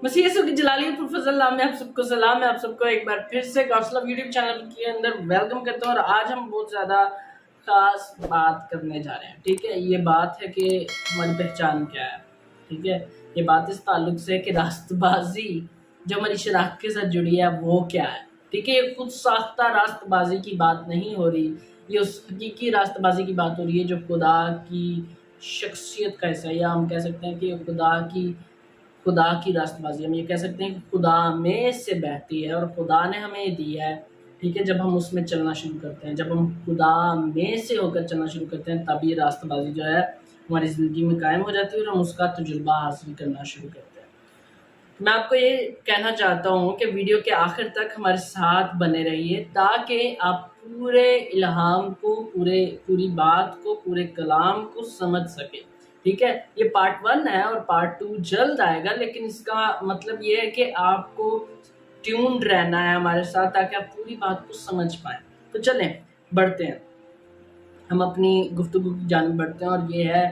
مسیح یسوع کی جلالی اور فضل نام میں آپ سب کو سلام ہے. آپ سب کو ایک بار پھر سے گوسپل آف یوٹیوب چینل کے اندر ویلکم کرتا ہوں. اور آج ہم بہت زیادہ خاص بات کرنے جا رہے ہیں. ٹھیک ہے, یہ بات ہے کہ ہماری پہچان کیا ہے. ٹھیک ہے, یہ بات اس تعلق سے ہے کہ راست بازی جو ہماری شناخت کے ساتھ جڑی ہے وہ کیا ہے. ٹھیک ہے, یہ خود ساختہ راست بازی کی بات نہیں ہو رہی, یہ اس حقیقی راست بازی کی بات ہو رہی ہے جو خدا کی شخصیت کا حصہ ہے. یا ہم کہہ سکتے ہیں کہ خدا کی راست بازی, ہم یہ کہہ سکتے ہیں کہ خدا میں سے بہتی ہے اور خدا نے ہمیں دی ہے. ٹھیک ہے, جب ہم اس میں چلنا شروع کرتے ہیں, جب ہم خدا میں سے ہو کر چلنا شروع کرتے ہیں, تب یہ راست بازی جو ہے ہماری زندگی میں قائم ہو جاتی ہے اور ہم اس کا تجربہ حاصل کرنا شروع کرتے ہیں. میں آپ کو یہ کہنا چاہتا ہوں کہ ویڈیو کے آخر تک ہمارے ساتھ بنے رہیے تاکہ آپ پورے الہام کو, پوری بات کو, پورے کلام کو سمجھ سکیں. ٹھیک ہے, یہ پارٹ 1 ہے اور پارٹ 2 جلد آئے گا, لیکن اس کا مطلب یہ ہے کہ آپ کو ٹیونڈ رہنا ہے ہمارے ساتھ تاکہ آپ پوری بات کو سمجھ پائیں. تو چلیں بڑھتے ہیں, ہم اپنی گفتگو کی جانب بڑھتے ہیں. اور یہ ہے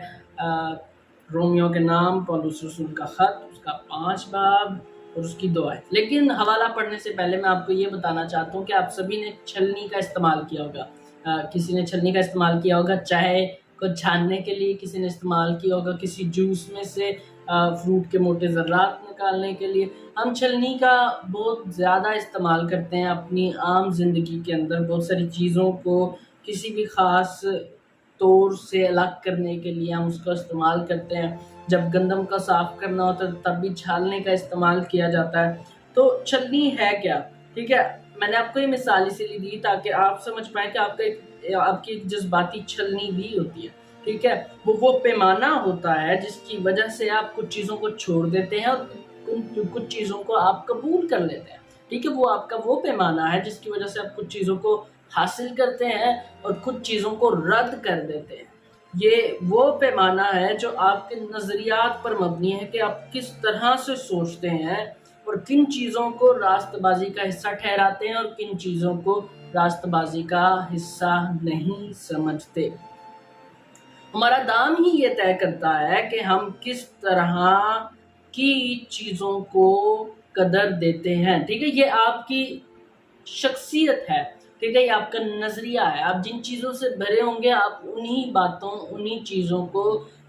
رومیو کے نام پولس رسول کا خط, اس کا 5 باب اور اس کی 2 آیت. لیکن حوالہ پڑھنے سے پہلے میں آپ کو یہ بتانا چاہتا ہوں کہ آپ سبھی نے چھلنی کا استعمال کیا ہوگا. کسی نے چھلنی کا استعمال کیا ہوگا چائے کو چھاننے کے لیے, کسی نے استعمال کیا ہوگا کسی جوس میں سے فروٹ کے موٹے ذرات نکالنے کے لیے. ہم چھلنی کا بہت زیادہ استعمال کرتے ہیں اپنی عام زندگی کے اندر. بہت ساری چیزوں کو کسی بھی خاص طور سے الگ کرنے کے لیے ہم اس کا استعمال کرتے ہیں. جب گندم کا صاف کرنا ہوتا ہے تب بھی چھالنے کا استعمال کیا جاتا ہے. تو چھلنی ہے کیا؟ ٹھیک ہے, میں نے آپ کو یہ مثال اسی لیے دی تاکہ آپ سمجھ پائیں کہ آپ کی ایک جذباتی چھلنی بھی ہوتی ہے. ٹھیک ہے, وہ پیمانہ ہوتا ہے جس کی وجہ سے آپ کچھ چیزوں کو چھوڑ دیتے ہیں اور کچھ چیزوں کو آپ قبول کر لیتے ہیں. ٹھیک ہے, وہ آپ کا وہ پیمانہ ہے جس کی وجہ سے آپ کچھ چیزوں کو حاصل کرتے ہیں اور کچھ چیزوں کو رد کر دیتے ہیں. یہ وہ پیمانہ ہے جو آپ کے نظریات پر مبنی ہے کہ آپ کس طرح سے سوچتے ہیں اور کن چیزوں کو راست بازی کا حصہ ٹھہراتے ہیں اور کن چیزوں کو راست بازی کا حصہ نہیں سمجھتے. ہمارا دام ہی یہ طے کرتا ہے کہ ہم کس طرح کی چیزوں کو قدر دیتے ہیں. ٹھیک ہے, یہ آپ کی شخصیت ہے. ٹھیک ہے, یہ آپ کا نظریہ ہے. آپ جن چیزوں سے بھرے ہوں گے آپ انہی باتوں, انہی چیزوں کو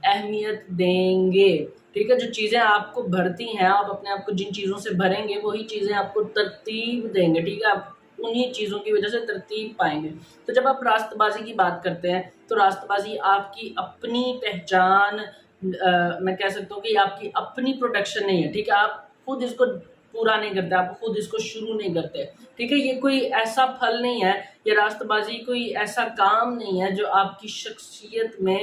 اہمیت دیں گے. ٹھیک ہے, جو چیزیں آپ کو بھرتی ہیں, آپ اپنے آپ کو جن چیزوں سے بھریں گے وہی چیزیں آپ کو ترتیب دیں گے. ٹھیک ہے, آپ انہی چیزوں کی وجہ سے ترتیب پائیں گے. تو جب آپ راست بازی کی بات کرتے ہیں تو راست بازی آپ کی اپنی پہچان, میں کہہ سکتا ہوں کہ یہ آپ کی اپنی پروڈکشن نہیں ہے. ٹھیک ہے, آپ خود اس کو پورا نہیں کرتے, آپ خود اس کو شروع نہیں کرتے. ٹھیک ہے, یہ کوئی ایسا پھل نہیں ہے, یہ راست بازی کوئی ایسا کام نہیں ہے جو آپ کی شخصیت میں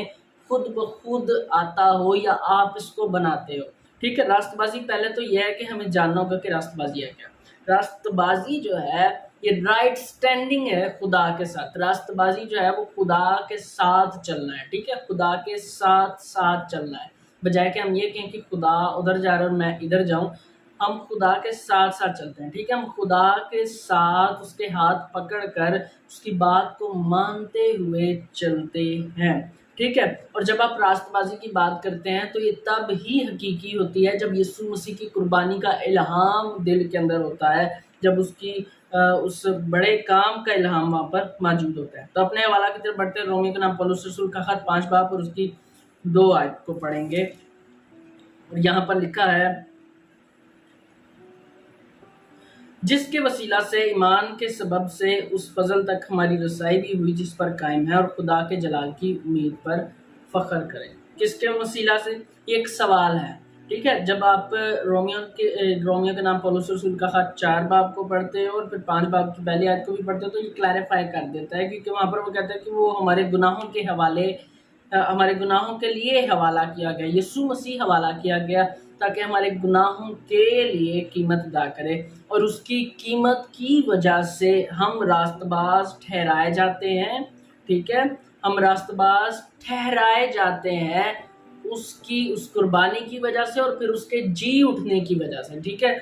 خود بخود آتا ہو یا آپ اس کو بناتے ہو. ٹھیک ہے, راست بازی پہلے تو یہ ہے کہ ہمیں جاننا ہوگا کہ راست بازی ہے کیا. راست بازی جو ہے یہ رائٹ سٹینڈنگ ہے خدا کے ساتھ. راست بازی جو ہے وہ خدا کے ساتھ چلنا ہے. ٹھیک ہے, خدا کے ساتھ چلنا ہے, بجائے کہ ہم یہ کہیں کہ خدا ادھر جا رہا ہے اور میں ادھر جاؤں. ہم خدا کے ساتھ چلتے ہیں. ٹھیک ہے, ہم خدا کے ساتھ اس کے ہاتھ پکڑ کر اس کی بات کو مانتے ہوئے چلتے ہیں. ٹھیک ہے, اور جب آپ راست بازی کی بات کرتے ہیں تو یہ تب ہی حقیقی ہوتی ہے جب یسوع مسیح کی قربانی کا الہام دل کے اندر ہوتا ہے, جب اس بڑے کام کا الہام وہاں پر موجود ہوتا ہے. تو اپنے حوالہ کی طرف بڑھتے ہیں. رومیو کے نام پولس رسول کا خط 5 باب اور اس کی 2 آیت کو پڑھیں گے. اور یہاں پر لکھا ہے, جس کے وسیلہ سے ایمان کے سبب سے اس فضل تک ہماری رسائی بھی ہوئی جس پر قائم ہے, اور خدا کے جلال کی امید پر فخر کریں. کس کے وسیلہ سے؟ یہ ایک سوال ہے. ٹھیک ہے, جب آپ رومیو کے نام پولس رسول کا خط 4 باب کو پڑھتے ہو اور پھر 5 باب کی پہلی آیت کو بھی پڑھتے ہو تو یہ کلیریفائی کر دیتا ہے, کیونکہ وہاں پر وہ کہتا ہے کہ وہ ہمارے گناہوں کے لیے حوالہ کیا گیا, یسوع مسیح حوالہ کیا گیا تاکہ ہمارے گناہوں کے لیے قیمت ادا کرے, اور اس کی قیمت کی وجہ سے ہم راست باز ٹھہرائے جاتے ہیں. ٹھیک ہے, ہم راست باز ٹھہرائے جاتے ہیں اس قربانی کی وجہ سے اور پھر اس کے جی اٹھنے کی وجہ سے. ٹھیک ہے,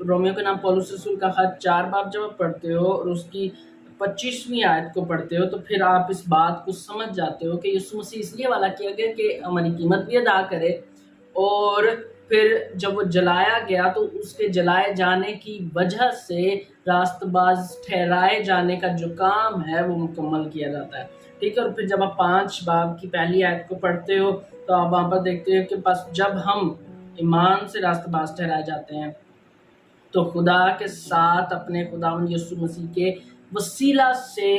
رومیو کے نام پولس رسول کا خط 4 باب جب آپ پڑھتے ہو اور اس کی 25ویں آیت کو پڑھتے ہو تو پھر آپ اس بات کو سمجھ جاتے ہو کہ یسوع مسیح اس لیے حوالہ کیا گیا کہ ہماری قیمت بھی ادا کرے اور پھر جب وہ جلایا گیا تو اس کے جلائے جانے کی وجہ سے راست باز ٹھہرائے جانے کا جو کام ہے وہ مکمل کیا جاتا ہے، ٹھیک ہے۔ اور پھر جب آپ 5 باب کی پہلی آیت کو پڑھتے ہو تو آپ وہاں پر دیکھتے ہو کہ بس جب ہم ایمان سے راست باز ٹھہرائے جاتے ہیں تو خدا کے ساتھ اپنے خداوند یسوع مسیح کے وسیلہ سے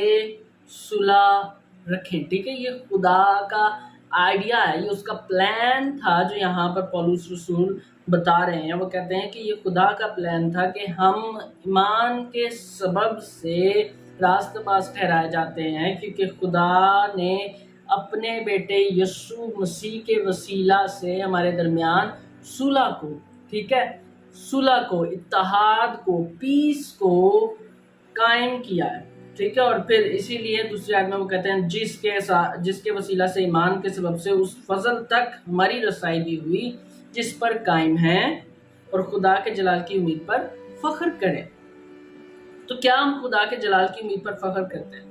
صلح رکھیں، ٹھیک ہے۔ یہ خدا کا آئیڈیا ہے، یہ اس کا پلان تھا جو یہاں پر پولس رسول بتا رہے ہیں۔ وہ کہتے ہیں کہ یہ خدا کا پلان تھا کہ ہم ایمان کے سبب سے راست باز ٹھہرائے جاتے ہیں، کیونکہ خدا نے اپنے بیٹے یسوع مسیح کے وسیلہ سے ہمارے درمیان صلح کو، ٹھیک ہے، صلح کو، اتحاد کو، پیس کو قائم کیا ہے، ٹھیک ہے۔ اور پھر اسی لیے دوسری آیت میں وہ کہتے ہیں جس کے وسیلہ سے ایمان کے سبب سے اس فضل تک ہماری رسائی بھی ہوئی جس پر قائم ہیں اور خدا کے جلال کی امید پر فخر کریں۔ تو کیا ہم خدا کے جلال کی امید پر فخر کرتے ہیں؟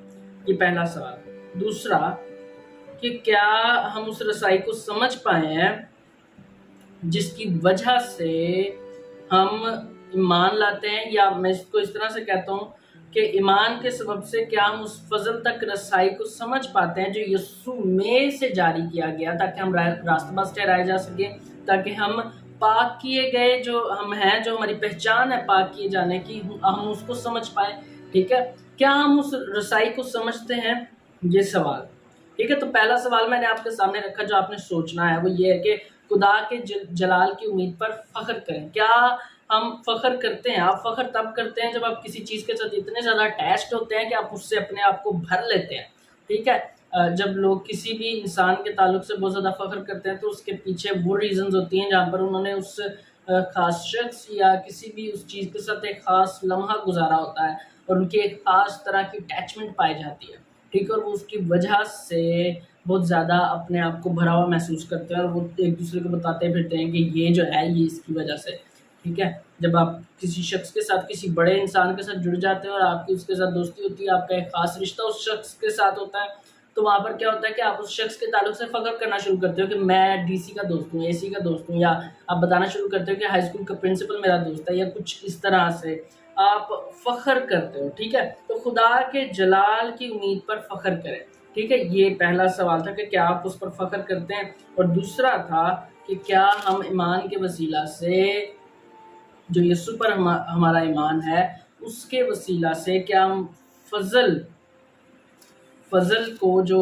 یہ پہلا سوال۔ دوسرا کہ کیا ہم اس رسائی کو سمجھ پائے ہیں جس کی وجہ سے ہم ایمان لاتے ہیں، یا میں اس کو اس طرح سے کہتا ہوں کہ ایمان کے سبب سے کیا ہم اس فضل تک رسائی کو سمجھ پاتے ہیں جو یسوع میں سے جاری کیا گیا تاکہ ہم راست باز ٹھہرائے جا سکیں، تاکہ ہم پاک کیے گئے جو ہم ہیں، جو ہماری پہچان ہے پاک کیے جانے کی، ہم اس کو سمجھ پائیں، ٹھیک ہے۔ کیا ہم اس رسائی کو سمجھتے ہیں؟ یہ سوال، ٹھیک ہے۔ تو پہلا سوال میں نے آپ کے سامنے رکھا جو آپ نے سوچنا ہے وہ یہ ہے کہ خدا کے جلال کی امید پر فخر کریں۔ کیا ہم فخر کرتے ہیں؟ آپ فخر تب کرتے ہیں جب آپ کسی چیز کے ساتھ اتنے زیادہ اٹیچڈ ہوتے ہیں کہ آپ اس سے اپنے آپ کو بھر لیتے ہیں، ٹھیک ہے۔ جب لوگ کسی بھی انسان کے تعلق سے بہت زیادہ فخر کرتے ہیں تو اس کے پیچھے وہ ریزنز ہوتی ہیں جہاں پر انہوں نے اس خاص شخص یا کسی بھی اس چیز کے ساتھ ایک خاص لمحہ گزارا ہوتا ہے اور ان کی ایک خاص طرح کی اٹیچمنٹ پائی جاتی ہے، ٹھیک ہے۔ اور وہ اس کی وجہ سے بہت زیادہ اپنے آپ کو بھرا ہوا محسوس کرتے ہیں اور وہ ایک دوسرے کو بتاتے پھرتے ہیں کہ یہ جو ہے یہ اس کی وجہ سے، ٹھیک ہے۔ جب آپ کسی شخص کے ساتھ، کسی بڑے انسان کے ساتھ جڑ جاتے ہیں اور آپ کی اس کے ساتھ دوستی ہوتی ہے، آپ کا ایک خاص رشتہ اس شخص کے ساتھ ہوتا ہے، تو وہاں پر کیا ہوتا ہے کہ آپ اس شخص کے تعلق سے فخر کرنا شروع کرتے ہو کہ میں ڈی سی کا دوست ہوں، اے سی کا دوست ہوں، یا آپ بتانا شروع کرتے ہو کہ ہائی اسکول کا پرنسپل میرا دوست ہے، یا کچھ اس طرح سے آپ فخر کرتے ہو، ٹھیک ہے۔ تو خدا کے جلال کی امید پر فخر کریں، ٹھیک ہے۔ یہ پہلا سوال تھا کہ کیا آپ اس پر فخر کرتے ہیں، اور دوسرا تھا کہ کیا ہم ایمان کے وسیلہ سے جو یسوع پر ہمارا ایمان ہے اس کے وسیلہ سے کیا ہم فضل کو جو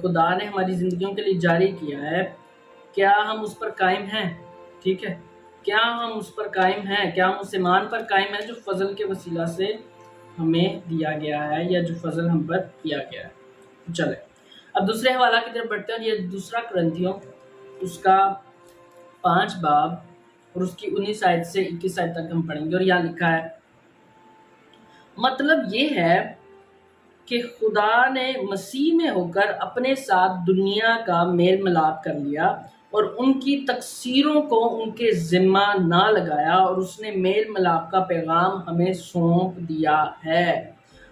خدا نے ہماری زندگیوں کے لیے جاری کیا ہے، کیا ہم اس پر قائم ہیں، ٹھیک ہے۔ کیا ہم اس پر قائم ہیں، کیا ہم اس ایمان پر قائم ہیں جو فضل کے وسیلہ سے ہمیں دیا گیا ہے یا جو فضل ہم پر کیا گیا ہے۔ چلے اب دوسرے حوالہ کی طرف بڑھتے ہیں۔ یہ دوسرا کرنتھیوں اس کا 5 باب اور اس کی 19 آیت سے 21 آیت تک ہم پڑھیں گے، اور یہاں لکھا ہے، مطلب یہ ہے کہ خدا نے مسیح میں ہو کر اپنے ساتھ دنیا کا میل ملاپ کر لیا اور ان کی تقصیروں کو ان کے ذمہ نہ لگایا، اور اس نے میل ملاپ کا پیغام ہمیں سونپ دیا ہے۔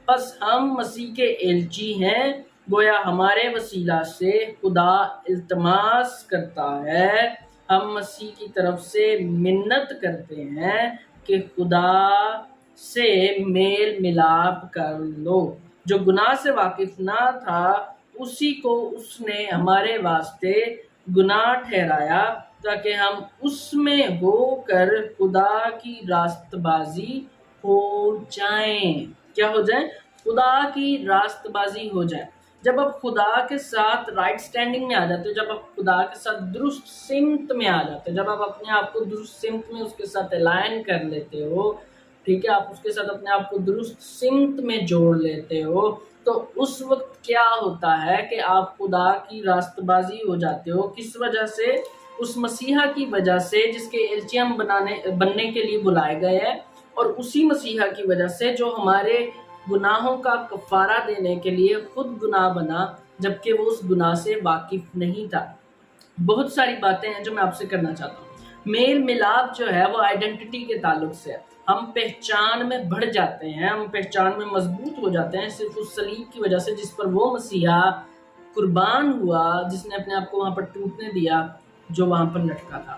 بس ہم مسیح کے ایلچی ہیں، گویا ہمارے وسیلہ سے خدا التماس کرتا ہے، ہم مسیح کی طرف سے منت کرتے ہیں کہ خدا سے میل ملاپ کر لو۔ جو گناہ سے واقف نہ تھا اسی کو اس نے ہمارے واسطے گناہ ٹھہرایا تاکہ ہم اس میں ہو کر خدا کی راست بازی ہو جائیں۔ کیا ہو جائیں؟ خدا کی راست بازی ہو جائیں۔ جب آپ خدا کے ساتھ رائٹ سٹینڈنگ میں آ جاتے ہو، جب آپ خدا کے ساتھ درست سمت میں آ جاتے ہو، جب آپ اپنے آپ کو درست سمت میں اس کے ساتھ الائن کر لیتے ہو، ٹھیک ہے، آپ اس کے ساتھ اپنے آپ کو درست سمت میں جوڑ لیتے ہو، تو اس وقت کیا ہوتا ہے کہ آپ خدا کی راست بازی ہو جاتے ہو۔ کس وجہ سے؟ اس مسیحا کی وجہ سے جس کے ایلچی ہم بننے کے لیے بلائے گئے ہیں، اور اسی مسیحا کی وجہ سے جو ہمارے گناہوں کا کفارہ دینے کے لیے خود گناہ بنا جبکہ وہ اس گناہ سے واقف نہیں تھا۔ بہت ساری باتیں ہیں جو میں آپ سے کرنا چاہتا ہوں۔ میل ملاپ جو ہے وہ آئیڈینٹی کے تعلق سے ہے۔ ہم پہچان میں بڑھ جاتے ہیں، ہم پہچان میں مضبوط ہو جاتے ہیں صرف اس صلیب کی وجہ سے جس پر وہ مسیحا قربان ہوا، جس نے اپنے آپ کو وہاں پر ٹوٹنے دیا جو وہاں پر لٹکا تھا،